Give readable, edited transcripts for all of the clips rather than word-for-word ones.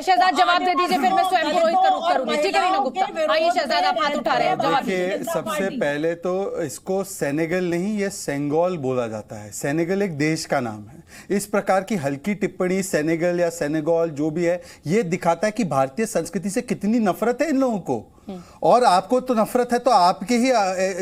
शहजाद जवाब दे दीजिए, फिर मैं स्वयं पुरोहित का रुख करूंगी। ठीक है रीना गुप्ता, आइए शहजाद, आप हाथ उठा रहे हैं, जवाब दीजिए। सबसे पहले तो इसको सेनेगल नहीं, ये सेंगोल बोला जाता है। सेनेगल एक देश का नाम है। इस प्रकार की हल्की टिप्पणी सेनेगल या सेनेगल जो भी है, ये दिखाता है कि भारतीय संस्कृति से कितनी नफरत है इन लोगों को। और आपको तो नफरत है तो आपके ही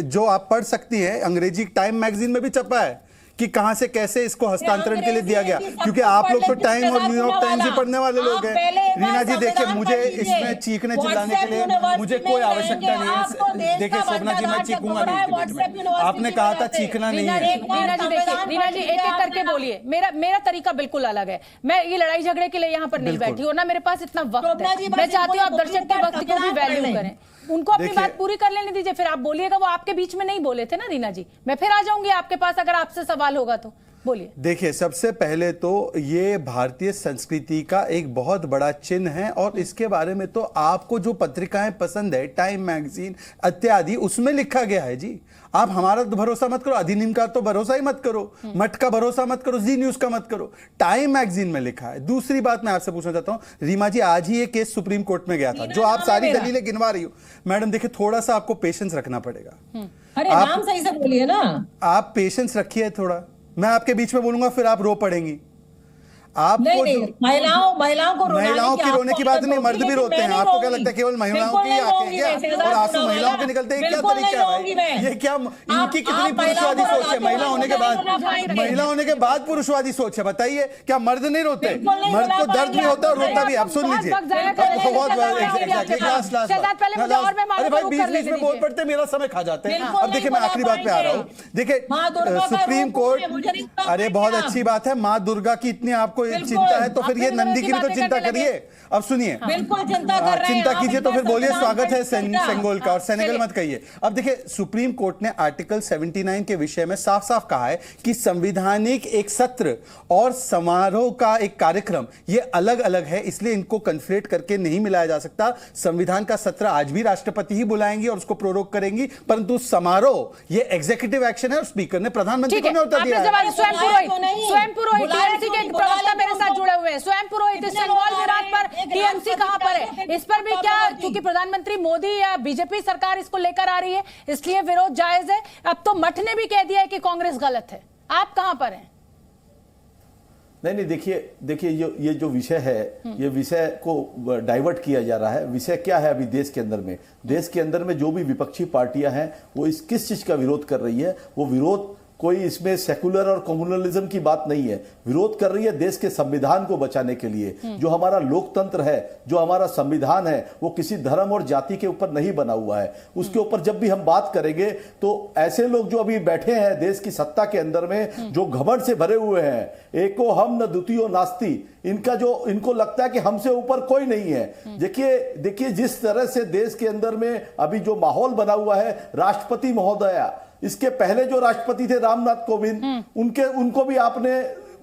जो आप पढ़ सकती है, अंग्रेजी टाइम मैगजीन में भी छपा है कि कहां से कैसे इसको हस्तांतरण के लिए दिया गया, क्योंकि आप लोग तो टाइम और न्यूयॉर्क टाइम्स ही पढ़ने वाले लोग हैं। रीना जी देखिए, मुझे इसमें चीखने चिल्लाने के लिए मुझे कोई आवश्यकता नहीं है। देखिए शोभना जी, मैं चीखूंगा नहीं, आपने कहा था चीखना नहीं है। रीना जी देखिए, रीना जी एक एक करके बोलिए। मेरा तरीका बिल्कुल अलग है। मैं ये लड़ाई झगड़े के लिए यहाँ पर नहीं बैठी हूँ ना, मेरे पास इतना वक्त है। मैं चाहती हूँ आप दर्शक के वक्त को भी वैल्यू करें, उनको अपनी बात पूरी कर लेने दीजिए, फिर आप बोलिएगा। वो आपके बीच में नहीं बोले थे ना रीना जी, मैं फिर आ जाऊंगी आपके पास अगर आपसे सवाल होगा तो बोलिए। देखिए सबसे पहले तो ये भारतीय संस्कृति का एक बहुत बड़ा चिन्ह है, और इसके बारे में तो आपको जो पत्रिकाएं पसंद है, टाइम मैगजीन इत्यादि, उसमें लिखा गया है जी। आप हमारा तो भरोसा मत करो, अधिनियम का तो भरोसा ही मत करो, मठ का भरोसा मत करो, जी न्यूज का मत करो, टाइम मैगजीन में लिखा है। दूसरी बात मैं आपसे पूछना चाहता हूं रीमा जी, आज ही ये केस सुप्रीम कोर्ट में गया था, जो आप सारी दलीलें गिनवा रही हो। मैडम देखिए, थोड़ा सा आपको पेशेंस रखना पड़ेगा। अरे नाम सही से बोलिए ना, आप पेशेंस रखिए थोड़ा। मैं आपके बीच में बोलूंगा फिर आप रो पड़ेंगी। आपको नहीं, महिलाओं की रोने की बात नहीं, मर्द भी रोते हैं। आपको क्या लगता है केवल महिलाओं की आंखें क्या और आंसू महिलाओं के निकलते हैं? क्या तरीका है ये? क्या इनकी कितनी पुरुषवादी सोच है? महिला होने के बाद पुरुषवादी सोच है, बताइए। क्या मर्द नहीं रोते? मर्द को दर्द नहीं होता और रोता भी। अब सुन लीजिए, अरे भाई बीच में बोल पड़ते, मेरा समय खा जाते हैं। अब देखिए मैं आखिरी बात पे आ रहा हूँ। देखिए सुप्रीम कोर्ट, अरे बहुत अच्छी बात है, माँ दुर्गा की इतनी आपको चिंता है तो फिर ये नंदी की भी तो चिंता करिए। अब सुनिए, बिल्कुल चिंता कीजिए तो फिर बोलिए स्वागत है सेंगोल का, और सेनेगल मत कहिए। अब देखिए सुप्रीम कोर्ट ने आर्टिकल 79 के विषय में साफ साफ कहा है कि संवैधानिक एक सत्र और समारोह का एक कार्यक्रम ये अलग अलग है, इसलिए इनको कन्फ्लेट करके नहीं मिलाया जा सकता। संविधान का सत्र आज भी राष्ट्रपति ही बुलाएंगी और उसको प्रोरोग करेंगी, परंतु समारोह ये एग्जीक्यूटिव एक्शन है और स्पीकर ने प्रधानमंत्री को न्योता दिया है। स्वयं पुरोहित टीएमसी के प्रवक्ता मेरे साथ जुड़े हुए हैं। स्वयं पुरोहित, सेंगोल विवाद पर टीएमसी कहां पर है? इस पर भी क्या, क्योंकि प्रधानमंत्री मोदी या बीजेपी सरकार इसको लेकर आ रही है, इसलिए विरोध जायज है। अब तो मठ ने भी कह दिया है कि कांग्रेस गलत है। आप कहां पर हैं? नहीं, देखिए ये जो विषय है, ये विषय को डाइवर्ट किया जा रहा है। विषय क्या है अभी देश के अंदर में? देश के अंदर में जो भी विपक्षी पार्टियां हैं वो इस किस चीज का विरोध कर रही है? वो विरोध कोई इसमें सेकुलर और कम्युनलिज्म की बात नहीं है। विरोध कर रही है देश के संविधान को बचाने के लिए। जो हमारा लोकतंत्र है, जो हमारा संविधान है, वो किसी धर्म और जाति के ऊपर नहीं बना हुआ है। उसके ऊपर जब भी हम बात करेंगे तो ऐसे लोग जो अभी बैठे हैं देश की सत्ता के अंदर में, जो घमंड से भरे हुए हैं, एको हम न द्वितीयो नास्ति, इनको लगता है कि हमसे ऊपर कोई नहीं है। देखिए जिस तरह से देश के अंदर में अभी जो माहौल बना हुआ है, राष्ट्रपति महोदया, इसके पहले जो राष्ट्रपति थे रामनाथ कोविंद, उनको भी आपने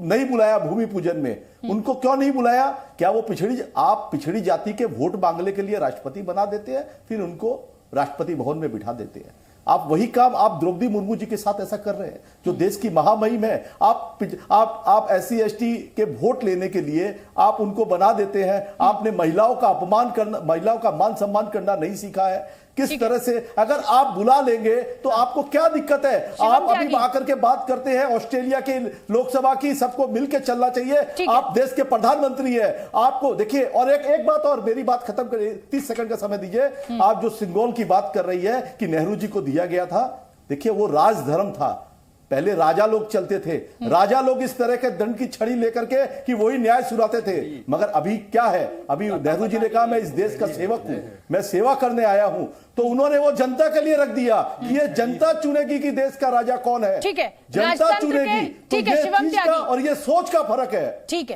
नहीं बुलाया भूमि पूजन में। उनको क्यों नहीं बुलाया? क्या वो पिछड़ी जाति के वोट मांगने के लिए राष्ट्रपति बना देते हैं, फिर उनको राष्ट्रपति भवन में बिठा देते हैं? आप वही काम आप द्रौपदी मुर्मू जी के साथ ऐसा कर रहे हैं, जो देश की महामहिम है। आप SC ST के वोट लेने के लिए आप उनको बना देते हैं। आपने महिलाओं का अपमान करना, महिलाओं का मान सम्मान करना नहीं सीखा है। किस तरह से अगर आप बुला लेंगे तो आपको क्या दिक्कत है? आप अभी आकर के बात करते हैं ऑस्ट्रेलिया के लोकसभा की, सबको मिलकर चलना चाहिए। आप देश के प्रधानमंत्री है, आपको देखिए। और एक बात और, मेरी बात खत्म करिए, 30 सेकंड का समय दीजिए। आप जो सिंगोल की बात कर रही है कि नेहरू जी को दिया गया था, देखिए वो राजधर्म था। पहले राजा लोग चलते थे, राजा लोग इस तरह के दंड की छड़ी लेकर के कि वही न्याय सुनाते थे। मगर अभी क्या है? अभी नेहरू जी ने कहा मैं इस देश का सेवक हूं, मैं सेवा करने आया हूं, तो उन्होंने वो जनता के लिए रख दिया कि ये जनता चुनेगी कि देश का राजा कौन है। ठीक है, जनता चुनेगी। ठीक है शिवम त्यागी, और ये सोच का फर्क है। ठीक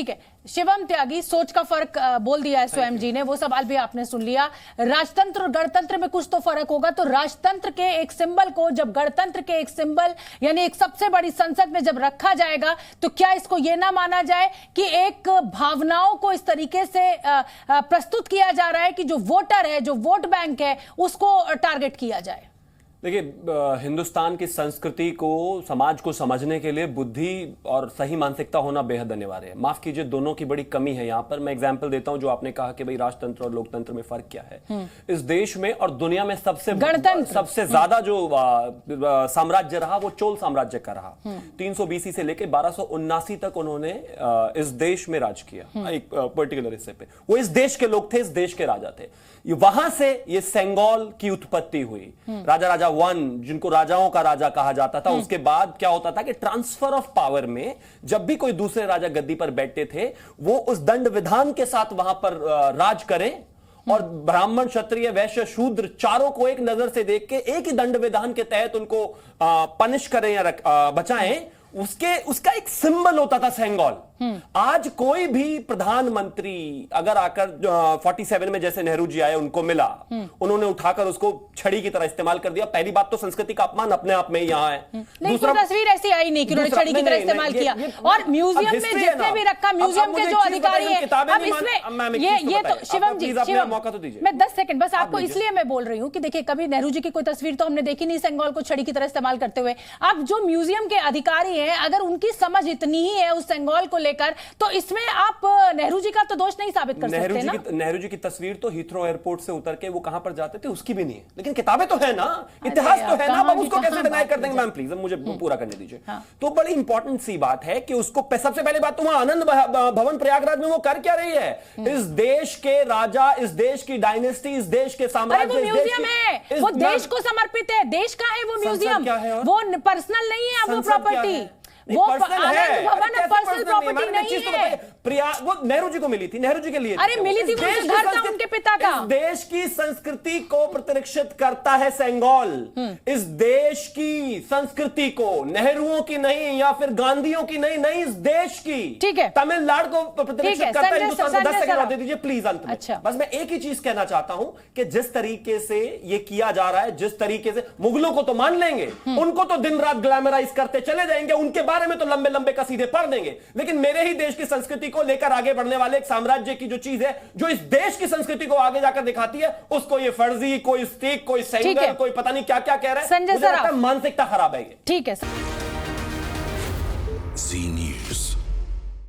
है शिवम त्यागी, सोच का फर्क बोल दिया है स्वयं जी ने, वो सवाल भी आपने सुन लिया। राजतंत्र और गणतंत्र में कुछ तो फर्क होगा। तो राजतंत्र के एक सिंबल को जब गणतंत्र के एक सिंबल यानी एक सबसे बड़ी संसद में जब रखा जाएगा, तो क्या इसको यह ना माना जाए कि एक भावनाओं को इस तरीके से प्रस्तुत किया जा रहा है कि जो वोटर है, जो वोट बैंक है, उसको टारगेट किया जाए? देखिए, हिंदुस्तान की संस्कृति को, समाज को समझने के लिए बुद्धि और सही मानसिकता होना बेहद अनिवार्य है। माफ कीजिए, दोनों की बड़ी कमी है यहाँ पर। मैं एग्जांपल देता हूं, जो आपने कहा कि भाई राजतंत्र और लोकतंत्र में फर्क क्या है। इस देश में और दुनिया में सबसे ज्यादा जो साम्राज्य रहा वो चोल साम्राज्य का रहा। 300 BC से लेकर 1279 तक उन्होंने इस देश में राज किया, एक पर्टिकुलर हिस्से पे। वो इस देश के लोग थे, इस देश के राजा थे। वहां से ये सेंगोल की उत्पत्ति हुई। राजा वन, जिनको राजाओं का राजा कहा जाता था। उसके बाद क्या होता था कि ट्रांसफर ऑफ पावर में जब भी कोई दूसरे राजा गद्दी पर बैठते थे, वो उस दंड विधान के साथ वहां पर राज करें और ब्राह्मण, क्षत्रिय, वैश्य, शूद्र चारों को एक नजर से देख के एक ही दंड विधान के तहत उनको पनिश करें या बचाएं। उसका एक सिंबल होता था सेंगोल। आज कोई भी प्रधानमंत्री अगर आकर 47 में जैसे नेहरू जी आए, उनको मिला, उन्होंने उठाकर उसको छड़ी की तरह इस्तेमाल कर दिया। पहली बात तो संस्कृति का अपमान अपने आप में ही यहां है। दूसरा, तस्वीर ऐसी आई नहीं कि उन्होंने छड़ी की तरह इस्तेमाल किया। और म्यूजियम में जितने भी रखा, म्यूजियम के जो अधिकारी हैं, अब इसमें ये तो शिवम जी, मौका तो दीजिए। मैं 10 सेकंड बस आपको इसलिए मैं बोल रही हूं कि देखिए, कभी नेहरू जी की कोई तस्वीर तो हमने देखी नहीं सेंगोल को छड़ी की तरह इस्तेमाल करते हुए। अब जो म्यूजियम के अधिकारी हैं, अगर उनकी समझ इतनी ही है उस सेंगोल को लेकर, तो इसमें आप नेहरू जी का तो दोष नहीं साबित कर सकते ना। नेहरू जी की तस्वीर तो हीथ्रो एयरपोर्ट से उतर के वो कहां पर जाते थे उसकी भी नहीं है, लेकिन किताबें तो है ना, इतिहास तो है ना। अब उसको कैसे डिनाई कर देंगे? मैम प्लीज, मुझे पूरा करने दीजिए। तो बड़ी इंपॉर्टेंट सी बात है कि उसको सबसे पहले बात तो वहां आनंद भवन प्रयागराज में वो कर क्या रही है? इस देश के राजा, इस देश की डायनेस्टी, इस देश के साम्राज्य, वो म्यूजियम है, वो देश को समर्पित है, देश का है वो म्यूजियम, वो पर्सनल नहीं है, वो प्रॉपर्टी, वो आनंद भवन पर्सनल प्रॉपर्टी नहीं है। वो नेहरू जी को मिली थी, नेहरू जी के लिए। अरे मिली थी, वो घर था उनके पिता का। इस देश की संस्कृति को प्रतिरक्षित करता है सेंगोल। इस देश की संस्कृति को, नेहरूओं की नहीं या फिर गांधीयों की नहीं, इस देश की, ठीक है, तमिलनाडु को प्रतिरक्षित करता है। हिंदुस्तान को 10 सेकंड और दे दीजिए प्लीज अंत में। अच्छा। बस मैं एक ही चीज कहना चाहता हूं कि जिस तरीके से ये किया जा रहा है, जिस तरीके से मुगलों को तो मान लेंगे, उनको तो दिन रात ग्लैमराइज करते चले जाएंगे, उनके बारे में तो लंबे लंबे कसीदे पढ़ देंगे, लेकिन मेरे ही देश की संस्कृति को लेकर आगे बढ़ने वाले एक साम्राज्य की जो चीज है, जो इस देश की संस्कृति को आगे जाकर दिखाती है, उसको ये फर्जी, कोई स्टिक, कोई सेंगर, कोई पता नहीं क्या क्या कह रहा है। संजय सर, मानसिकता खराब है। ठीक है।